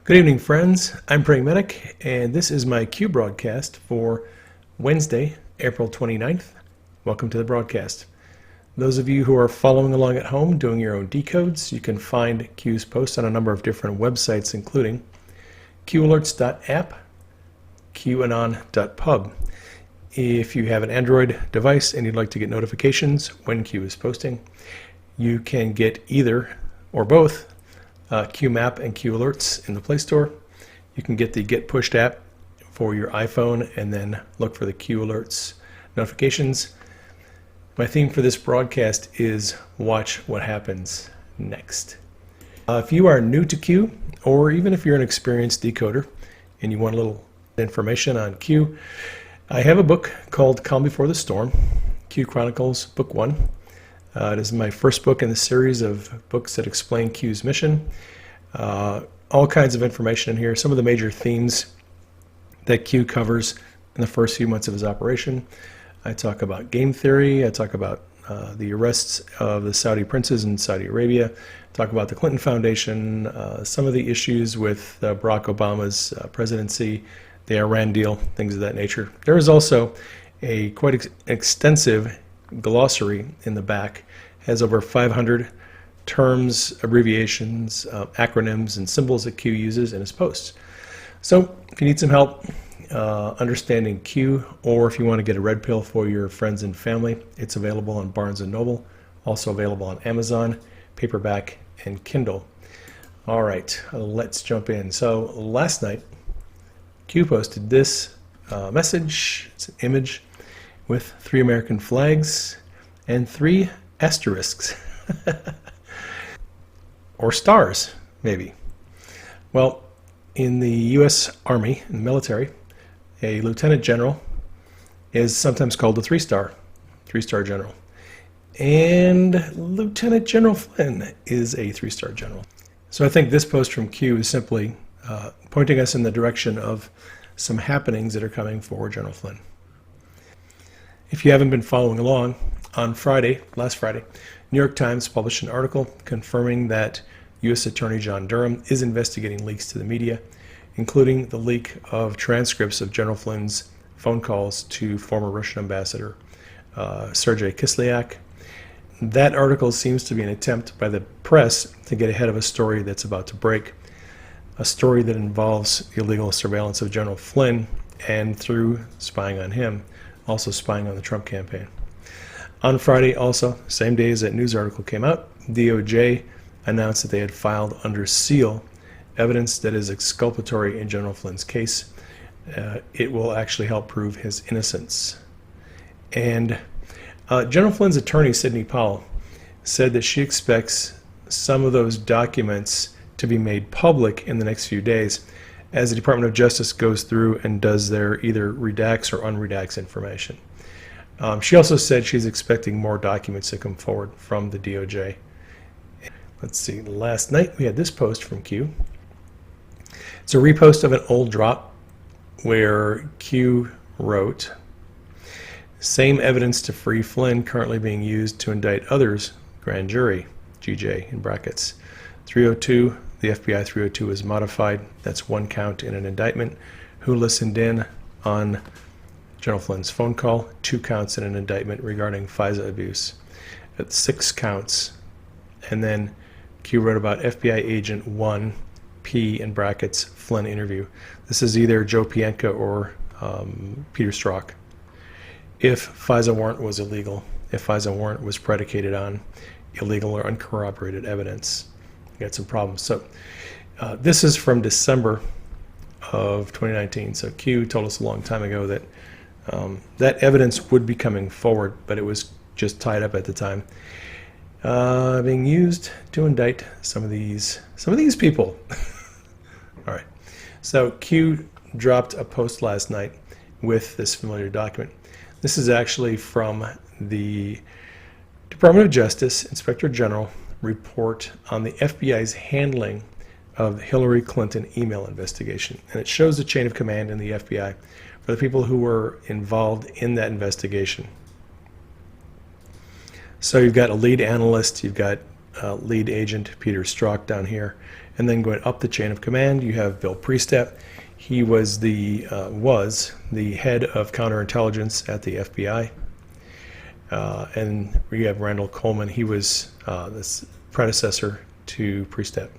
Good evening, friends. I'm Praying Medic, and this is my Q broadcast for Wednesday, April 29th. Welcome to the broadcast. Those of you who are following along at home doing your own decodes, you can find Q's posts on a number of different websites, including qalerts.app, qanon.pub. If you have an Android device and you'd like to get notifications when Q is posting, you can get either or both QMap and Q Alerts in the Play Store. You can get the Get Pushed app for your iPhone and then look for the Q Alerts notifications. My theme for this broadcast is Watch What Happens Next. If you are new to Q, or even if you're an experienced decoder and you want a little information on Q, I have a book called Calm Before the Storm, Q Chronicles Book 1. It is my first book in the series of books that explain Q's mission. All kinds of information in here, some of the major themes that Q covers in the first few months of his operation. I talk about game theory, I talk about the arrests of the Saudi princes in Saudi Arabia, talk about the Clinton Foundation, some of the issues with Barack Obama's presidency, the Iran deal, things of that nature. There is also a quite extensive glossary in the back. Has over 500 terms, abbreviations, acronyms, and symbols that Q uses in his posts. So if you need some help understanding Q, or if you want to get a red pill for your friends and family, it's available on Barnes & Noble, also available on Amazon, paperback, and Kindle. All right, let's jump in. So last night, Q posted this message. It's an image with 3 American flags and 3 asterisks. Or stars, maybe. Well, in the U.S. Army, in the military, a lieutenant general is sometimes called a 3-star general. And Lieutenant General Flynn is a 3-star general. So I think this post from Q is simply pointing us in the direction of some happenings that are coming for General Flynn. If you haven't been following along, on Friday, last Friday, New York Times published an article confirming that U.S. Attorney John Durham is investigating leaks to the media, including the leak of transcripts of General Flynn's phone calls to former Russian ambassador Sergei Kislyak. That article seems to be an attempt by the press to get ahead of a story that's about to break, a story that involves illegal surveillance of General Flynn and, through spying on him, also spying on the Trump campaign. On Friday, also, same day as that news article came out, DOJ announced that they had filed under seal evidence that is exculpatory in General Flynn's case. It will actually help prove his innocence. And General Flynn's attorney, Sidney Powell, said that she expects some of those documents to be made public in the next few days as the Department of Justice goes through and does their either redacts or unredacts information. She also said she's expecting more documents to come forward from the DOJ. Let's see, last night we had this post from Q. It's a repost of an old drop where Q wrote, "Same evidence to free Flynn currently being used to indict others, grand jury, GJ in brackets. 302, the FBI 302 is modified. That's 1 count in an indictment. Who listened in on General Flynn's phone call, 2 counts in an indictment regarding FISA abuse. That's 6 counts. And then Q wrote about FBI agent 1, P in brackets, Flynn interview. This is either Joe Pientka or Peter Strzok. If FISA warrant was illegal, if FISA warrant was predicated on illegal or uncorroborated evidence, we got some problems. So this is from December of 2019. So Q told us a long time ago that that evidence would be coming forward, but it was just tied up at the time, being used to indict some of these people. All right. So Q dropped a post last night with this familiar document. This is actually from the Department of Justice Inspector General report on the FBI's handling of the Hillary Clinton email investigation. And it shows the chain of command in the FBI for the people who were involved in that investigation. So you've got a lead analyst, you've got lead agent Peter Strzok down here. And then going up the chain of command, you have Bill Priestap. He was the head of counterintelligence at the FBI. And we have Randall Coleman. He was this predecessor to Priestap.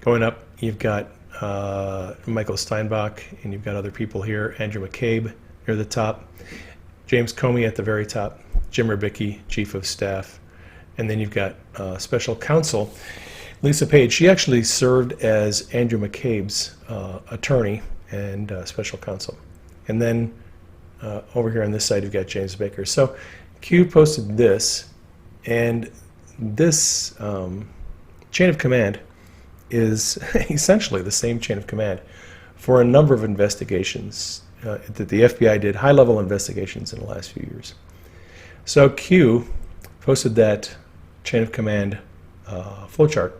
Going up, you've got Michael Steinbach, and you've got other people here. Andrew McCabe near the top. James Comey at the very top. Jim Rybicki, Chief of Staff. And then you've got Special Counsel Lisa Page. She actually served as Andrew McCabe's attorney and special counsel. And then over here on this side, you've got James Baker. So Q posted this, and this chain of command is essentially the same chain of command for a number of investigations that the FBI did, high-level investigations in the last few years. So Q posted that chain of command flowchart.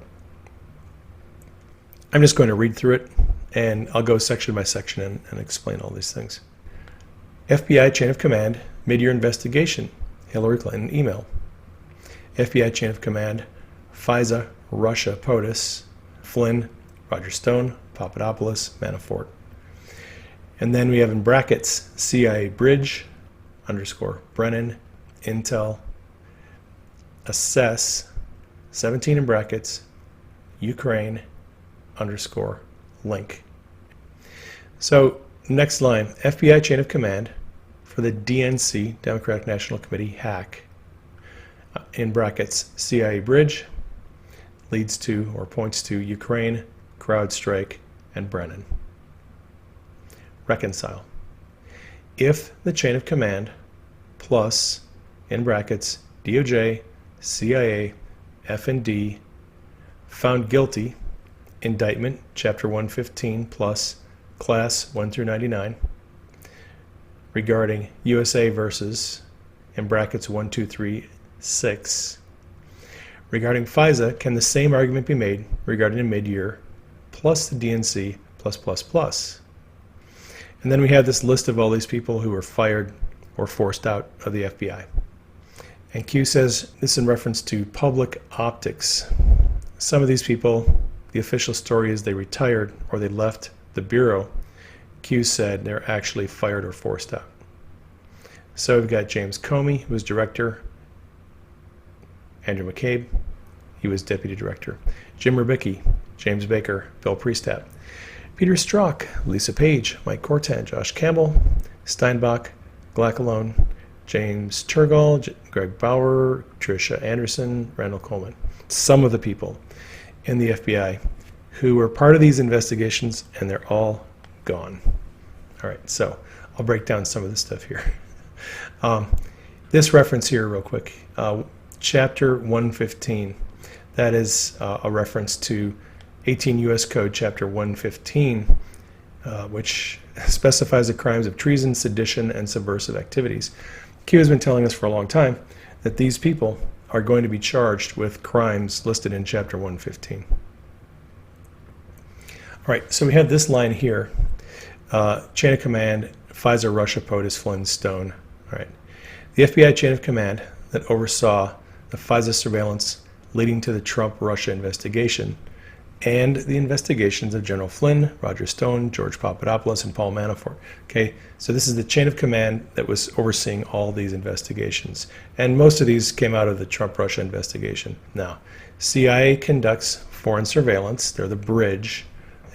I'm just going to read through it, and I'll go section by section and explain all these things. FBI chain of command, mid-year investigation, Hillary Clinton email. FBI chain of command, FISA, Russia, POTUS, Flynn, Roger Stone, Papadopoulos, Manafort. And then we have in brackets, CIA bridge, _ Brennan, Intel, assess, 17 in brackets, Ukraine, _ link. So next line, FBI chain of command for the DNC, Democratic National Committee, hack, in brackets, CIA bridge, leads to or points to Ukraine, CrowdStrike, and Brennan. Reconcile. If the chain of command plus, in brackets, DOJ, CIA, F&D, found guilty, indictment, Chapter 115 plus Class 1 through 99, regarding USA versus, in brackets, 1, 2, 3, 6. Regarding FISA, can the same argument be made regarding a mid-year plus the DNC plus. And then we have this list of all these people who were fired or forced out of the FBI. And Q says this in reference to public optics. Some of these people, the official story is they retired or they left the Bureau. Q said they're actually fired or forced out. So we've got James Comey, who was director. Andrew McCabe, he was deputy director. Jim Rybicki, James Baker, Bill Priestap. Peter Strzok, Lisa Page, Mike Cortan, Josh Campbell, Steinbach, Glackalone, James Turgall, Greg Bauer, Tricia Anderson, Randall Coleman. Some of the people in the FBI who were part of these investigations, and they're all gone. All right, so I'll break down some of this stuff here. This reference here real quick, Chapter 115, that is a reference to 18 U.S. Code Chapter 115, which specifies the crimes of treason, sedition, and subversive activities. Q has been telling us for a long time that these people are going to be charged with crimes listed in Chapter 115. All right, so we have this line here, chain of command, FISA, Russia, POTUS, Flynn, Stone. All right, the FBI chain of command that oversaw the FISA surveillance leading to the Trump-Russia investigation and the investigations of General Flynn, Roger Stone, George Papadopoulos, and Paul Manafort. Okay, so this is the chain of command that was overseeing all these investigations. And most of these came out of the Trump-Russia investigation. Now, CIA conducts foreign surveillance. They're the bridge,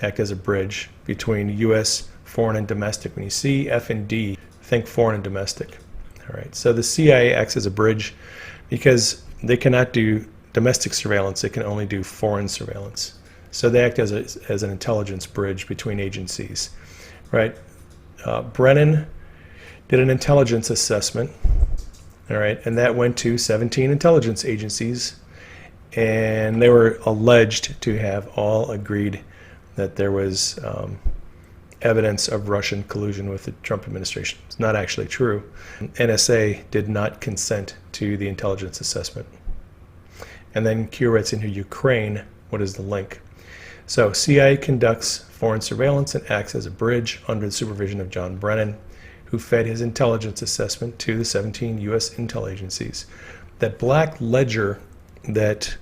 act as a bridge between U.S. foreign and domestic. When you see F&D, think foreign and domestic. All right, so the CIA acts as a bridge because they cannot do domestic surveillance. They can only do foreign surveillance. So they act as an intelligence bridge between agencies, right? Brennan did an intelligence assessment, all right, and that went to 17 intelligence agencies, and they were alleged to have all agreed that there was evidence of Russian collusion with the Trump administration. It's not actually true. NSA did not consent to the intelligence assessment. And then Q writes into Ukraine, what is the link? So CIA conducts foreign surveillance and acts as a bridge under the supervision of John Brennan, who fed his intelligence assessment to the 17 U.S. intel agencies. That black ledger that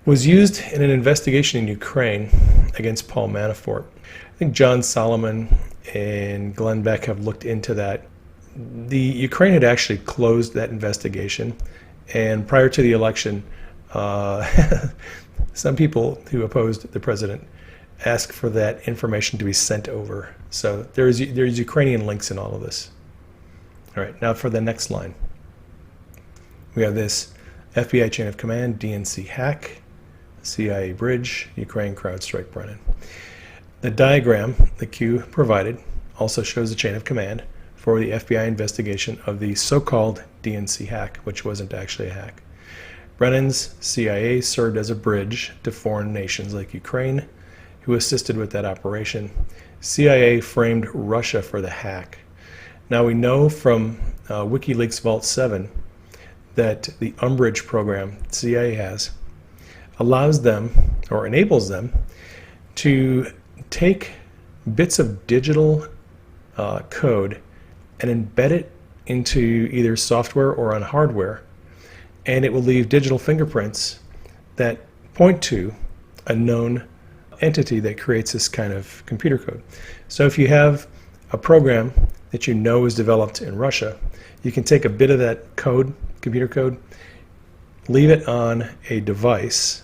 was used in an investigation in Ukraine against Paul Manafort. I think John Solomon and Glenn Beck have looked into that. The Ukraine had actually closed that investigation, and prior to the election, some people who opposed the president asked for that information to be sent over. So there's Ukrainian links in all of this. All right, now for the next line. We have this FBI chain of command, DNC hack, CIA bridge, Ukraine CrowdStrike Brennan. The diagram that Q provided also shows the chain of command for the FBI investigation of the so-called DNC hack, which wasn't actually a hack. Brennan's CIA served as a bridge to foreign nations like Ukraine, who assisted with that operation. CIA framed Russia for the hack. Now we know from WikiLeaks Vault 7 that the Umbridge program CIA has allows them, or enables them, to take bits of digital code and embed it into either software or on hardware, and it will leave digital fingerprints that point to a known entity that creates this kind of computer code. So if you have a program that you know is developed in Russia, you can take a bit of that code, computer code, leave it on a device,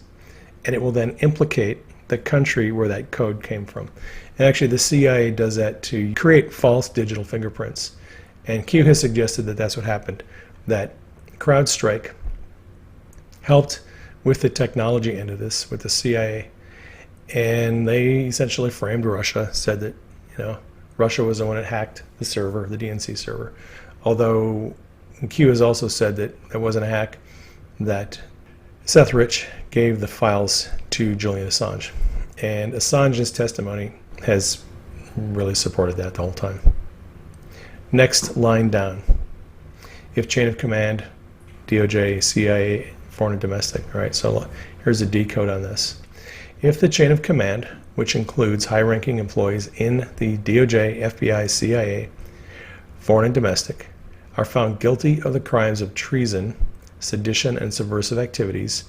and it will then implicate the country where that code came from. And actually the CIA does that to create false digital fingerprints. And Q has suggested that that's what happened, that CrowdStrike helped with the technology end of this, with the CIA, and they essentially framed Russia, said that, Russia was the one that hacked the server, the DNC server. Although Q has also said that it wasn't a hack, that Seth Rich gave the files to Julian Assange. And Assange's testimony has really supported that the whole time. Next line down. If chain of command, DOJ, CIA, foreign and domestic. All right, so here's a decode on this. If the chain of command, which includes high-ranking employees in the DOJ, FBI, CIA, foreign and domestic, are found guilty of the crimes of treason, sedition, and subversive activities,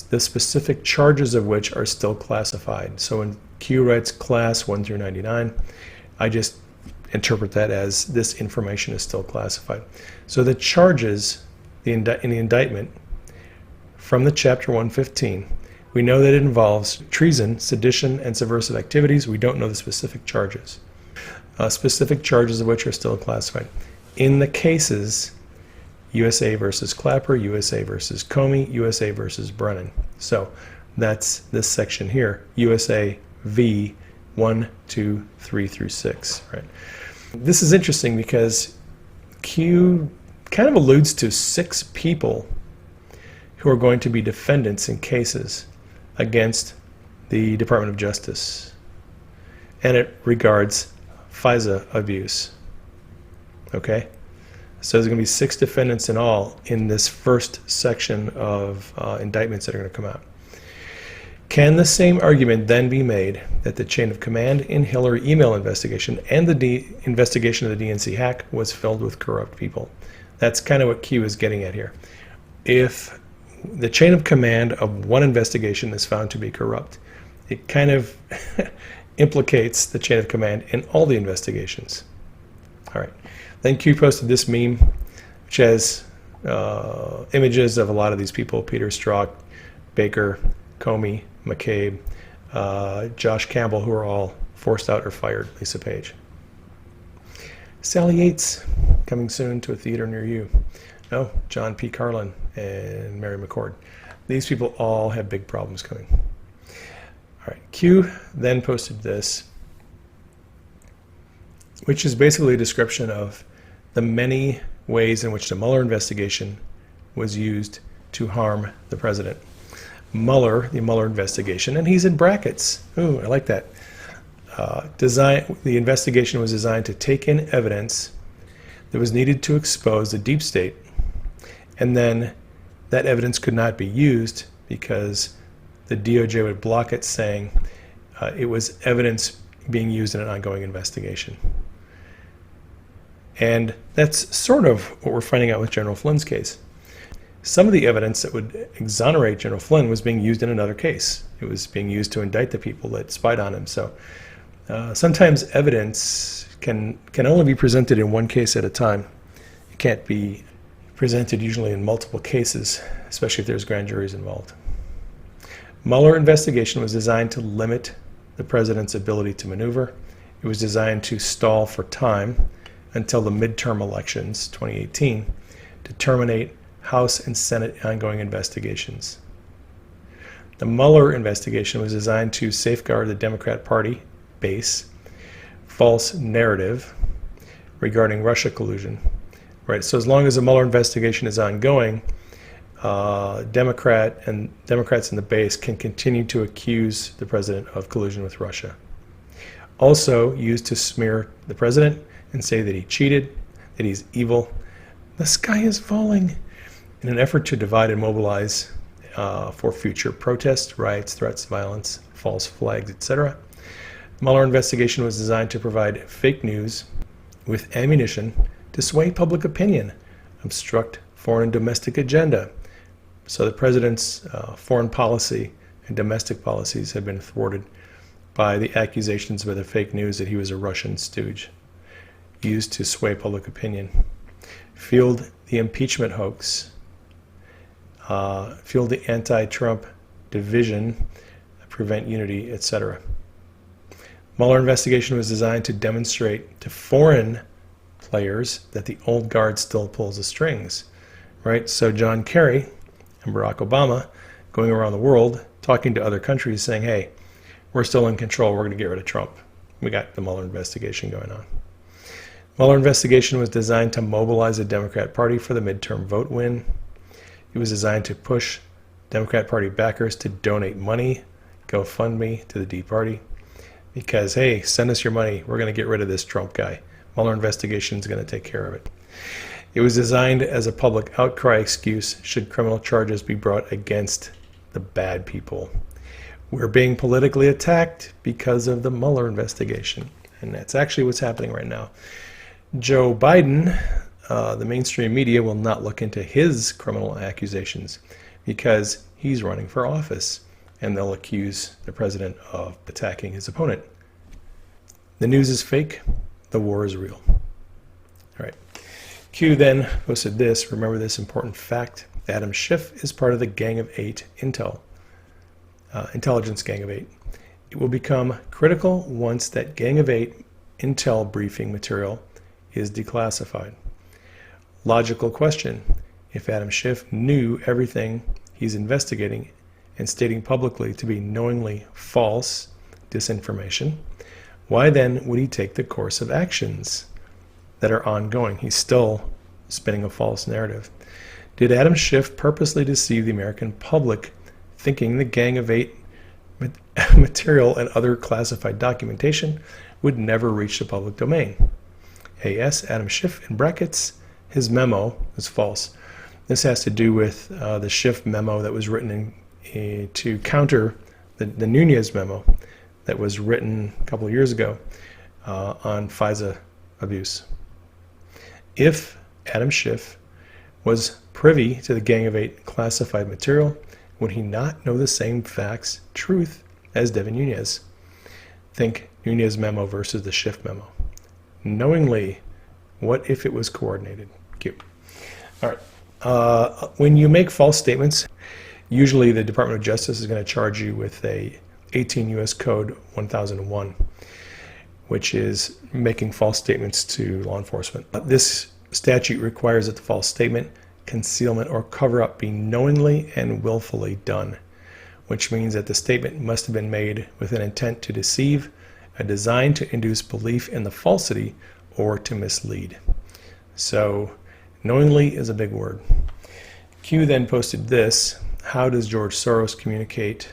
the specific charges of which are still classified. So when Q writes class 1 through 99, I just interpret that as this information is still classified. So the charges in the indictment from the Chapter 115, we know that it involves treason, sedition, and subversive activities. We don't know the specific charges. Specific charges of which are still classified. In the cases, USA versus Clapper, USA versus Comey, USA versus Brennan. So that's this section here, USA v 1, 2, 3 through 6. Right. This is interesting because Q kind of alludes to 6 people who are going to be defendants in cases against the Department of Justice, and it regards FISA abuse. Okay, so there's going to be 6 defendants in all in this first section of indictments that are going to come out. Can the same argument then be made that the chain of command in Hillary email investigation and the investigation of the DNC hack was filled with corrupt people? That's kind of what Q is getting at here. If the chain of command of one investigation is found to be corrupt, it kind of implicates the chain of command in all the investigations. All right. Then Q posted this meme, which has images of a lot of these people: Peter Strzok, Baker, Comey, McCabe, Josh Campbell, who are all forced out or fired, Lisa Page. Sally Yates, coming soon to a theater near you. No, John P. Carlin and Mary McCord. These people all have big problems coming. All right, Q then posted this, which is basically a description of the many ways in which the Mueller investigation was used to harm the president. Mueller, the Mueller investigation, and he's in brackets. Ooh, I like that. The investigation was designed to take in evidence that was needed to expose the deep state, and then that evidence could not be used because the DOJ would block it, saying it was evidence being used in an ongoing investigation. And that's sort of what we're finding out with General Flynn's case. Some of the evidence that would exonerate General Flynn was being used in another case. It was being used to indict the people that spied on him. So sometimes evidence can only be presented in one case at a time. It can't be presented usually in multiple cases, especially if there's grand juries involved. Mueller investigation was designed to limit the president's ability to maneuver. It was designed to stall for time until the midterm elections, 2018, to terminate House and Senate ongoing investigations. The Mueller investigation was designed to safeguard the Democrat Party base false narrative regarding Russia collusion. Right. So as long as the Mueller investigation is ongoing, Democrats in the base can continue to accuse the president of collusion with Russia. Also used to smear the president and say that he cheated, that he's evil. The sky is falling. In an effort to divide and mobilize for future protests, riots, threats, violence, false flags, etc. The Mueller investigation was designed to provide fake news with ammunition to sway public opinion, obstruct foreign and domestic agenda. So the president's foreign policy and domestic policies had been thwarted by the accusations by the fake news that he was a Russian stooge, used to sway public opinion. Fueled the impeachment hoax, fueled the anti-Trump division, prevent unity, etc. Mueller investigation was designed to demonstrate to foreign players that the old guard still pulls the strings, right? So John Kerry and Barack Obama going around the world talking to other countries saying, hey, we're still in control, we're going to get rid of Trump. We got the Mueller investigation going on. Mueller investigation was designed to mobilize the Democrat Party for the midterm vote win. It was designed to push Democrat Party backers to donate money, GoFundMe, to the D Party. Because, hey, send us your money. We're going to get rid of this Trump guy. Mueller investigation is going to take care of it. It was designed as a public outcry excuse should criminal charges be brought against the bad people. We're being politically attacked because of the Mueller investigation. And that's actually what's happening right now. Joe Biden, the mainstream media will not look into his criminal accusations because he's running for office, and they'll accuse the president of attacking his opponent. The news is fake, the war is real. All right. Q then posted this. Remember this important fact. Adam Schiff is part of the Gang of Eight intelligence Gang of Eight. It will become critical once that Gang of Eight intel briefing material is declassified. Logical question. If Adam Schiff knew everything he's investigating and stating publicly to be knowingly false disinformation, why then would he take the course of actions that are ongoing? He's still spinning a false narrative. Did Adam Schiff purposely deceive the American public, thinking the Gang of Eight material and other classified documentation would never reach the public domain? A.S. Adam Schiff, in brackets, his memo is false. This has to do with the Schiff memo that was written to counter the Nunes memo that was written a couple of years ago on FISA abuse. If Adam Schiff was privy to the Gang of Eight classified material, would he not know the same facts, truth, as Devin Nunes? Think Nunes memo versus the Schiff memo. Knowingly, what if it was coordinated? Cute. All right. When you make false statements, usually the Department of Justice is going to charge you with a 18 U.S. Code 1001, which is making false statements to law enforcement. This statute requires that the false statement, concealment, or cover-up be knowingly and willfully done, which means that the statement must have been made with an intent to deceive, a design to induce belief in the falsity, or to mislead. So knowingly is a big word. Q then posted this. How does George Soros communicate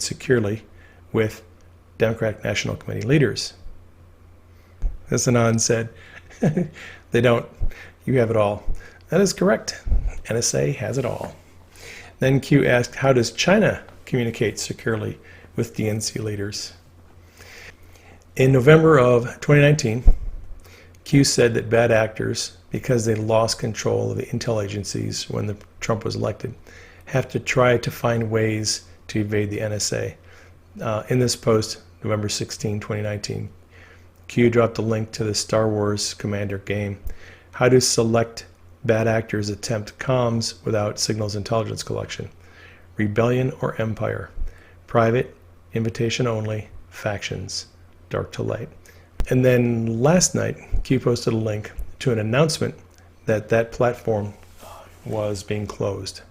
securely with Democratic National Committee leaders? Anon said, they don't. You have it all. That is correct. NSA has it all. Then Q asked, how does China communicate securely with DNC leaders? In November of 2019, Q said that bad actors, because they lost control of the intel agencies when Trump was elected, have to try to find ways to evade the NSA. In this post, November 16, 2019, Q dropped a link to the Star Wars Commander game, how to select bad actors attempt comms without signals intelligence collection, rebellion or empire, private, invitation only, factions, dark to light. And then last night, Q posted a link to an announcement that that platform was being closed.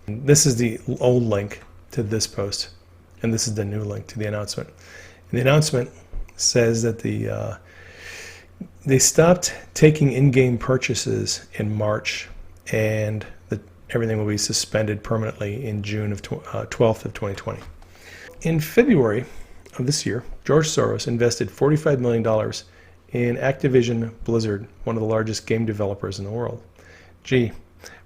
This is the old link to this post, and this is the new link to the announcement. And the announcement says that they stopped taking in-game purchases in March, and that everything will be suspended permanently in June of 12th of 2020. In February of this year, George Soros invested $45 million in Activision Blizzard, one of the largest game developers in the world. Gee,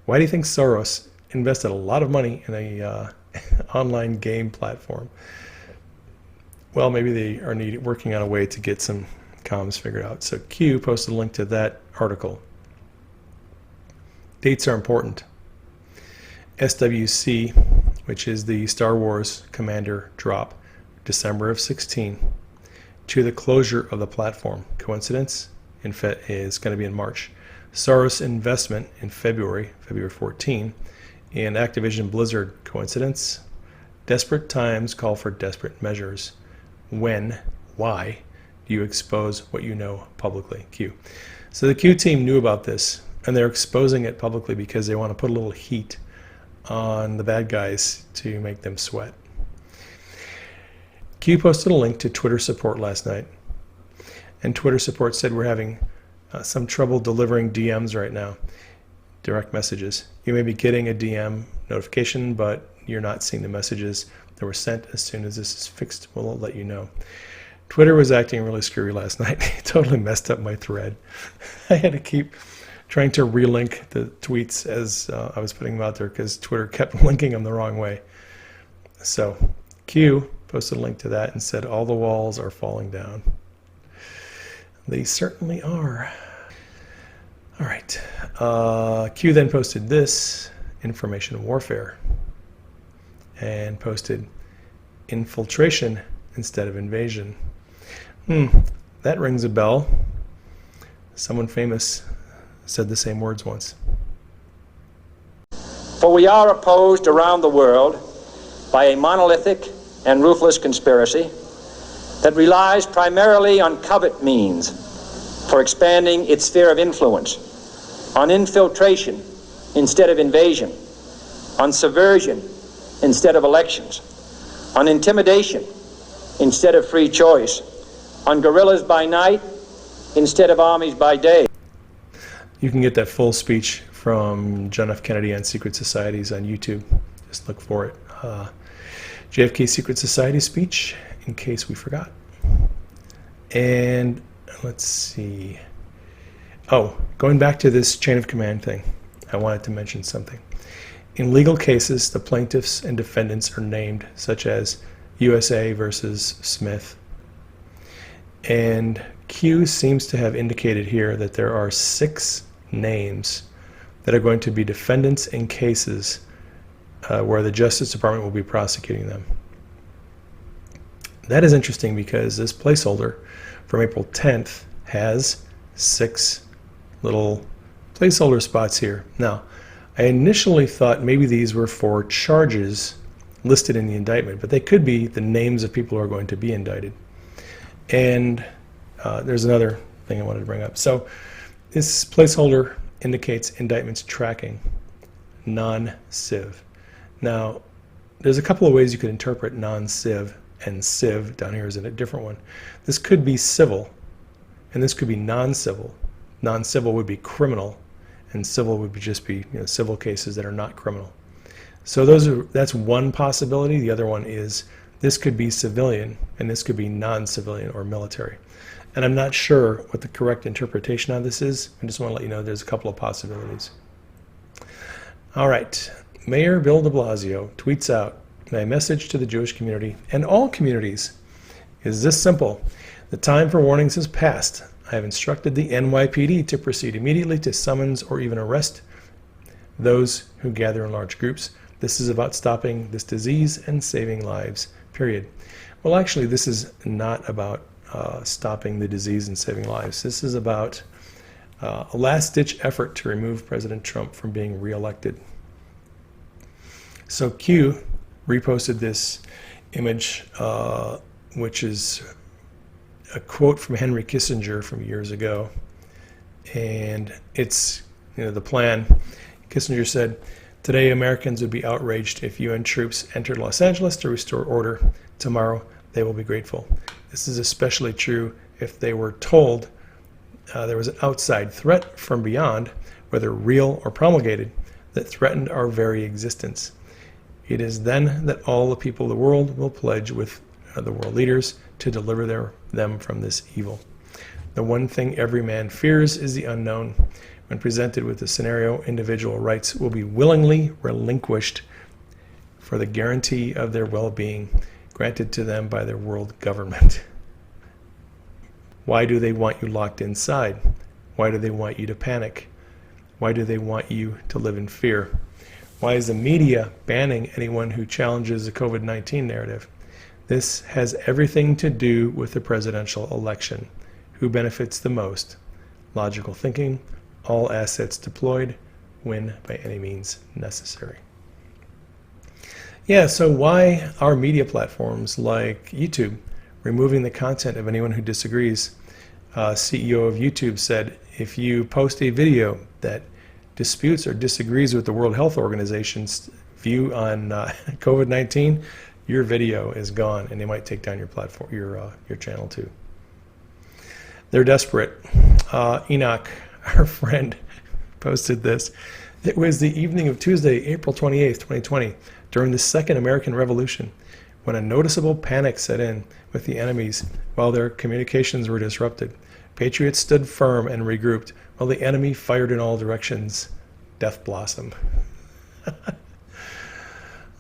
why do you think Soros invested a lot of money in a online game platform? Well, maybe they are working on a way to get some comms figured out. So Q posted a link to that article. Dates are important. SWC, which is the Star Wars Commander drop, December of 16, to the closure of the platform. Coincidence? Is going to be in March. Soros investment in February 14, in Activision Blizzard. Coincidence? Desperate times call for desperate measures. When? Why do you expose what you know publicly? Q. So the Q team knew about this, and they're exposing it publicly because they want to put a little heat on the bad guys to make them sweat. Q posted a link to Twitter support last night, and Twitter support said we're having some trouble delivering DMs right now, direct messages. You may be getting a DM notification, but you're not seeing the messages that were sent. As soon as this is fixed, we'll let you know. Twitter was acting really screwy last night. It totally messed up my thread. I had to keep trying to relink the tweets as I was putting them out there because Twitter kept linking them the wrong way. So Q posted a link to that and said all the walls are falling down. They certainly are. All right. Q then posted this, information warfare, and posted infiltration instead of invasion. That rings a bell. Someone famous said the same words once. For we are opposed around the world by a monolithic and ruthless conspiracy that relies primarily on covert means for expanding its sphere of influence, on infiltration instead of invasion, on subversion instead of elections, on intimidation instead of free choice, on guerrillas by night instead of armies by day. You can get that full speech from John F. Kennedy on Secret Societies on YouTube. Just look for it. JFK Secret Society speech, in case we forgot. And let's see. Oh, going back to this chain of command thing, I wanted to mention something. In legal cases, the plaintiffs and defendants are named, such as USA versus Smith. And Q seems to have indicated here that there are 6 names that are going to be defendants in cases where the Justice Department will be prosecuting them. That is interesting because this placeholder from April 10th has 6 little placeholder spots here. Now, I initially thought maybe these were for charges listed in the indictment, but they could be the names of people who are going to be indicted. And there's another thing I wanted to bring up. So this placeholder indicates indictments tracking, non-civ. Now, there's a couple of ways you could interpret non-civ, and civ down here is a different one. This could be civil, and this could be non-civil. Non-civil would be criminal, and civil would just be civil cases that are not criminal. So that's one possibility. The other one is this could be civilian, and this could be non-civilian or military. And I'm not sure what the correct interpretation of this is. I just want to let you know there's a couple of possibilities. All right. Mayor Bill de Blasio tweets out, "My message to the Jewish community and all communities is this simple. The time for warnings has passed. I have instructed the NYPD to proceed immediately to summons or even arrest those who gather in large groups. This is about stopping this disease and saving lives, period. Well, actually, this is not about stopping the disease and saving lives. This is about a last-ditch effort to remove President Trump from being reelected. So Q reposted this image, which is a quote from Henry Kissinger from years ago, and it's the plan. Kissinger said, "Today Americans would be outraged if UN troops entered Los Angeles to restore order. Tomorrow they will be grateful. This is especially true if they were told there was an outside threat from beyond, whether real or promulgated, that threatened our very existence. It is then that all the people of the world will pledge with the world leaders to deliver them from this evil. The one thing every man fears is the unknown. When presented with the scenario, individual rights will be willingly relinquished for the guarantee of their well-being granted to them by their world government." Why do they want you locked inside? Why do they want you to panic? Why do they want you to live in fear? Why is the media banning anyone who challenges the COVID-19 narrative? This has everything to do with the presidential election. Who benefits the most? Logical thinking, all assets deployed, win by any means necessary. Yeah, so why are media platforms like YouTube removing the content of anyone who disagrees? CEO of YouTube said, if you post a video that disputes or disagrees with the World Health Organization's view on COVID-19, your video is gone, and they might take down your platform, your channel too. They're desperate. Enoch, our friend, posted this. It was the evening of Tuesday, April 28th, 2020, during the Second American Revolution, when a noticeable panic set in with the enemies while their communications were disrupted. Patriots stood firm and regrouped while the enemy fired in all directions. Death blossomed.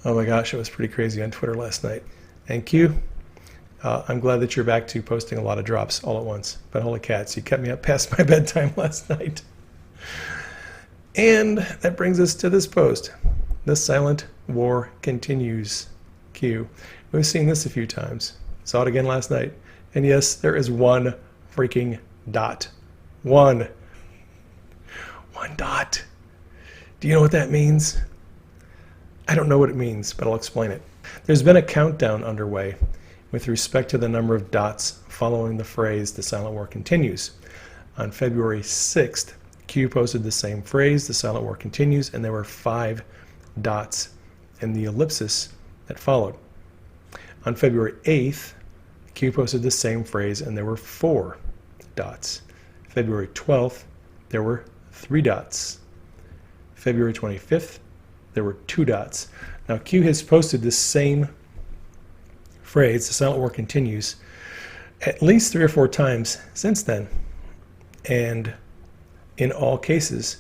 Oh my gosh, it was pretty crazy on Twitter last night. And Q, I'm glad that you're back to posting a lot of drops all at once. But holy cats, you kept me up past my bedtime last night. And that brings us to this post. The silent war continues. Q. We've seen this a few times. Saw it again last night. And yes, there is one freaking dot. One dot. Do you know what that means? I don't know what it means, but I'll explain it. There's been a countdown underway with respect to the number of dots following the phrase, the silent war continues. On February 6th, Q posted the same phrase, the silent war continues, and there were 5 dots in the ellipsis that followed. On February 8th, Q posted the same phrase, and there were 4 dots. February 12th, there were 3 dots. February 25th, there were 2 dots. Now, Q has posted this same phrase, the silent war continues, at least 3 or 4 times since then. And in all cases,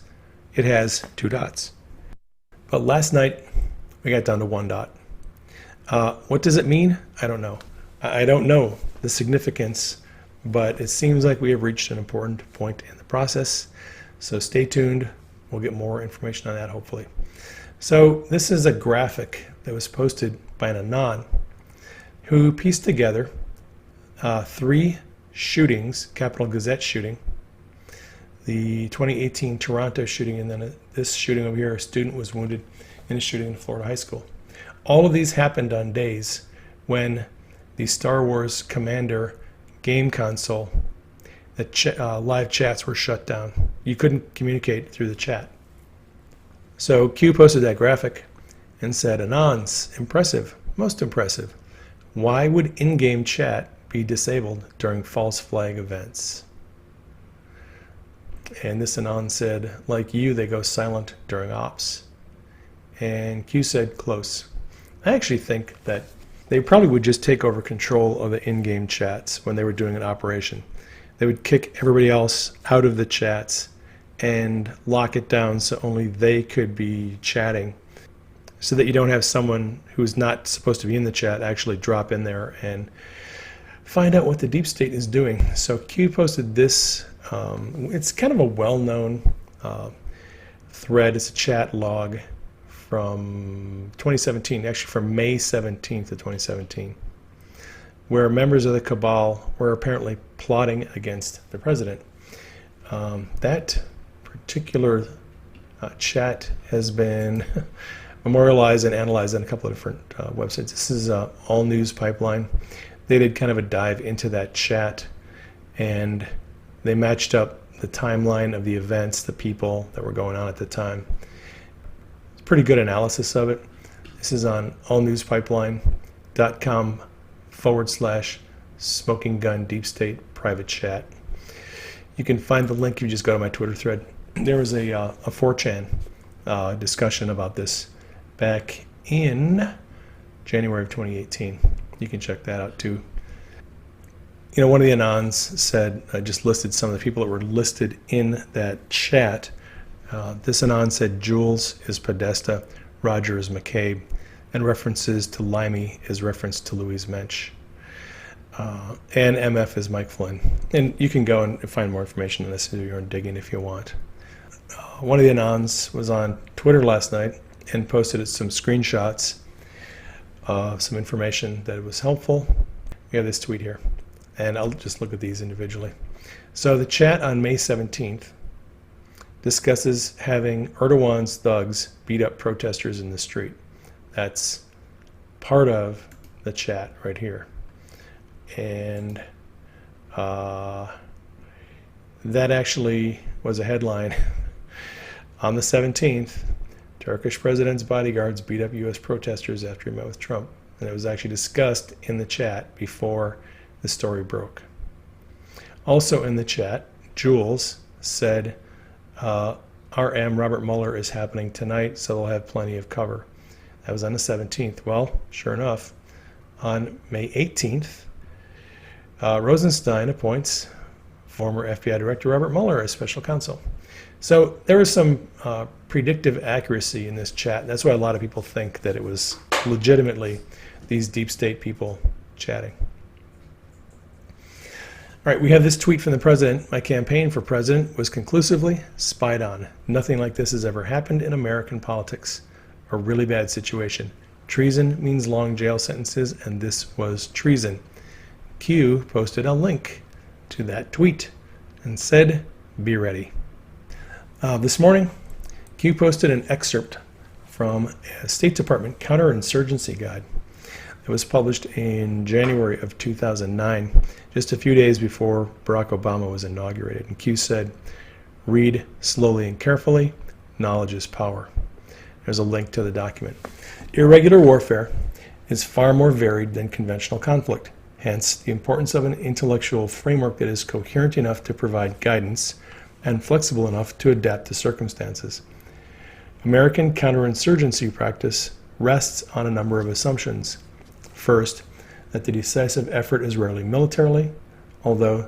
it has 2 dots. But last night, we got down to 1 dot. What does it mean? I don't know. I don't know the significance, but it seems like we have reached an important point in the process. So stay tuned. We'll get more information on that, hopefully. So this is a graphic that was posted by an Anon who pieced together 3 shootings, Capitol Gazette shooting, the 2018 Toronto shooting, and then this shooting over here, a student was wounded in a shooting in a Florida high school. All of these happened on days when the Star Wars Commander game console, the live chats were shut down. You couldn't communicate through the chat. So Q posted that graphic and said, Anons, impressive, most impressive. Why would in-game chat be disabled during false flag events? And this Anon said, like you, they go silent during ops. And Q said, close. I actually think that they probably would just take over control of the in-game chats when they were doing an operation. They would kick everybody else out of the chats and lock it down so only they could be chatting, so that you don't have someone who's not supposed to be in the chat actually drop in there and find out what the deep state is doing. So Q posted this. It's kind of a well-known thread. It's a chat log from 2017, actually from May 17th of 2017, where members of the cabal were apparently plotting against the president. That particular chat has been memorialized and analyzed on a couple of different websites. This is All News Pipeline. They did kind of a dive into that chat, and they matched up the timeline of the events, the people that were going on at the time. It's a pretty good analysis of it. This is on allnewspipeline.com/smoking gun deep state private chat. You can find the link if you just go to my Twitter thread. There was a 4chan discussion about this back in January of 2018. You can check that out too. You know, one of the Anons said, just listed some of the people that were listed in that chat. This Anon said Jules is Podesta, Roger is McCabe, and references to Limey is reference to Louise Mensch. And MF is Mike Flynn. And you can go and find more information on this if you're digging if you want. One of the Anons was on Twitter last night and posted some screenshots of some information that was helpful. We have this tweet here, and I'll just look at these individually. So the chat on May 17th discusses having Erdogan's thugs beat up protesters in the street. That's part of the chat right here. And that actually was a headline. On the 17th, Turkish president's bodyguards beat up U.S. protesters after he met with Trump. And it was actually discussed in the chat before the story broke. Also in the chat, Jules said, RM Robert Mueller is happening tonight, so they'll have plenty of cover. That was on the 17th. Well, sure enough, on May 18th, Rosenstein appoints former FBI Director Robert Mueller as special counsel. So there was some predictive accuracy in this chat. That's why a lot of people think that it was legitimately these deep state people chatting. All right, we have this tweet from the president. My campaign for president was conclusively spied on. Nothing like this has ever happened in American politics. A really bad situation. Treason means long jail sentences, and this was treason. Q posted a link to that tweet and said, be ready. This morning, Q posted an excerpt from a State Department counterinsurgency guide that was published in January of 2009, just a few days before Barack Obama was inaugurated. And Q said, read slowly and carefully, knowledge is power. There's a link to the document. Irregular warfare is far more varied than conventional conflict. Hence, the importance of an intellectual framework that is coherent enough to provide guidance and flexible enough to adapt to circumstances. American counterinsurgency practice rests on a number of assumptions. First, that the decisive effort is rarely militarily, although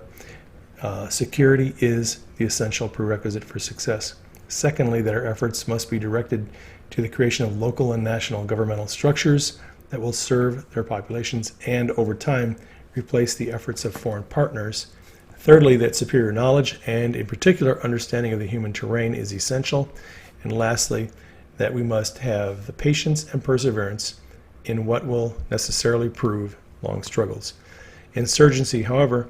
security is the essential prerequisite for success. Secondly, that our efforts must be directed to the creation of local and national governmental structures that will serve their populations and, over time, replace the efforts of foreign partners. Thirdly, that superior knowledge and, in particular, understanding of the human terrain is essential. And lastly, that we must have the patience and perseverance in what will necessarily prove long struggles. Insurgency, however,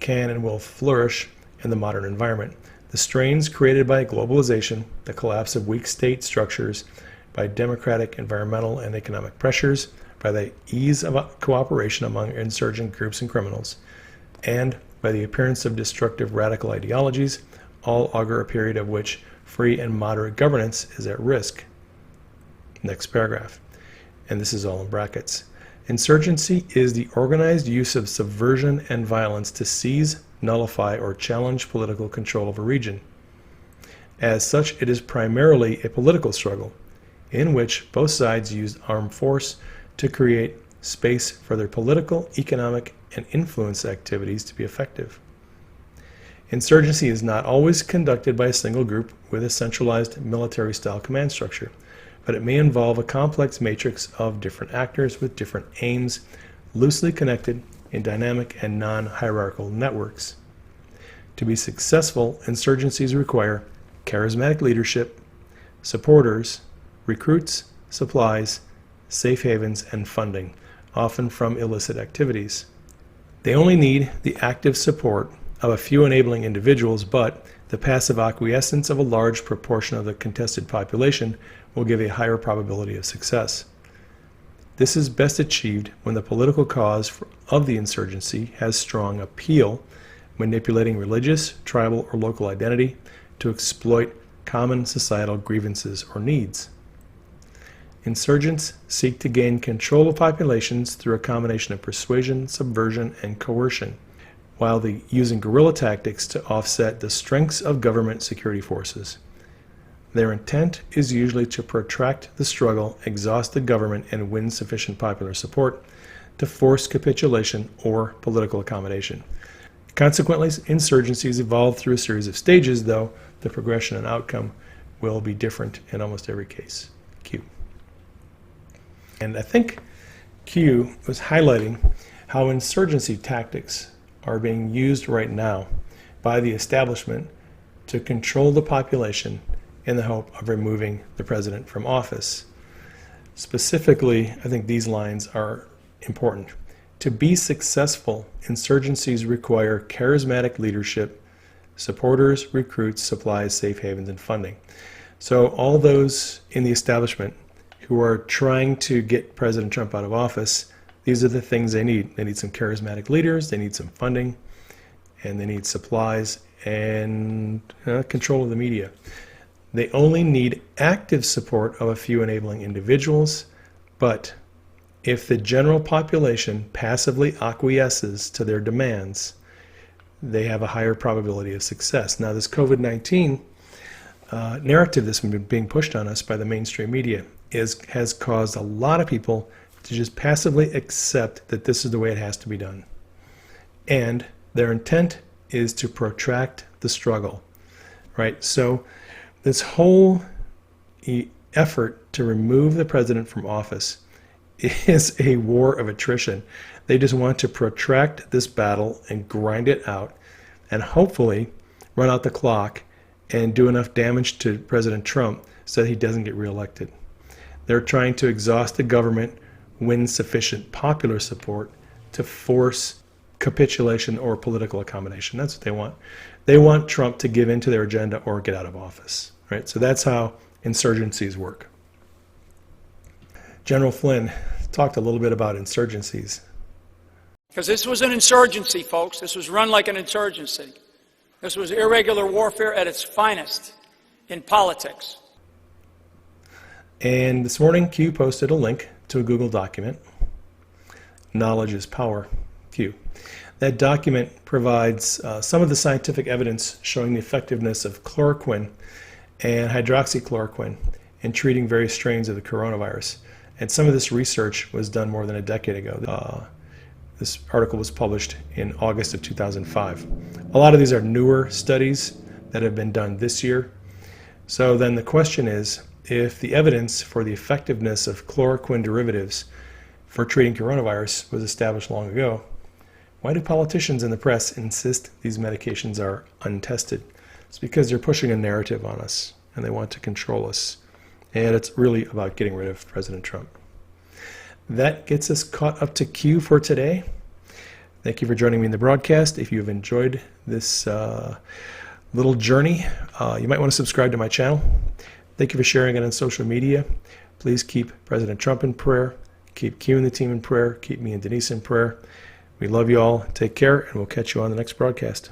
can and will flourish in the modern environment. The strains created by globalization, the collapse of weak state structures, by democratic, environmental, and economic pressures, by the ease of cooperation among insurgent groups and criminals, and by the appearance of destructive radical ideologies, all augur a period of which free and moderate governance is at risk. Next paragraph. And this is all in brackets. Insurgency is the organized use of subversion and violence to seize, nullify, or challenge political control of a region. As such, it is primarily a political struggle in which both sides use armed force to create space for their political, economic, and influence activities to be effective. Insurgency is not always conducted by a single group with a centralized military-style command structure, but it may involve a complex matrix of different actors with different aims, loosely connected in dynamic and non-hierarchical networks. To be successful, insurgencies require charismatic leadership, supporters, recruits, supplies, safe havens, and funding, often from illicit activities. They only need the active support of a few enabling individuals, but the passive acquiescence of a large proportion of the contested population will give a higher probability of success. This is best achieved when the political cause of the insurgency has strong appeal, manipulating religious, tribal, or local identity to exploit common societal grievances or needs. Insurgents seek to gain control of populations through a combination of persuasion, subversion, and coercion, while using guerrilla tactics to offset the strengths of government security forces. Their intent is usually to protract the struggle, exhaust the government, and win sufficient popular support to force capitulation or political accommodation. Consequently, insurgencies evolve through a series of stages, though the progression and outcome will be different in almost every case. Q. And I think Q was highlighting how insurgency tactics are being used right now by the establishment to control the population in the hope of removing the president from office. Specifically, I think these lines are important. To be successful, insurgencies require charismatic leadership, supporters, recruits, supplies, safe havens, and funding. So all those in the establishment who are trying to get President Trump out of office, these are the things they need. They need some charismatic leaders, they need some funding, and they need supplies and control of the media. They only need active support of a few enabling individuals, but if the general population passively acquiesces to their demands, they have a higher probability of success. Now, this COVID-19 narrative that's been being pushed on us by the mainstream media has caused a lot of people to just passively accept that this is the way it has to be done. And their intent is to protract the struggle, right? So this whole effort to remove the president from office is a war of attrition. They just want to protract this battle and grind it out and hopefully run out the clock and do enough damage to President Trump so that he doesn't get reelected. They're trying to exhaust the government, win sufficient popular support to force capitulation or political accommodation. That's what they want. They want Trump to give in to their agenda or get out of office, right? So that's how insurgencies work. General Flynn talked a little bit about insurgencies. Because this was an insurgency, folks. This was run like an insurgency. This was irregular warfare at its finest in politics. And this morning, Q posted a link to a Google document, Knowledge is Power, Q. That document provides some of the scientific evidence showing the effectiveness of chloroquine and hydroxychloroquine in treating various strains of the coronavirus. And some of this research was done more than a decade ago. This article was published in August of 2005. A lot of these are newer studies that have been done this year. So then the question is, if the evidence for the effectiveness of chloroquine derivatives for treating coronavirus was established long ago, why do politicians and the press insist these medications are untested? It's because they're pushing a narrative on us and they want to control us. And it's really about getting rid of President Trump. That gets us caught up to Q for today. Thank you for joining me in the broadcast. If you've enjoyed this little journey, you might want to subscribe to my channel. Thank you for sharing it on social media. Please keep President Trump in prayer. Keep Q and the team in prayer. Keep me and Denise in prayer. We love you all. Take care, and we'll catch you on the next broadcast.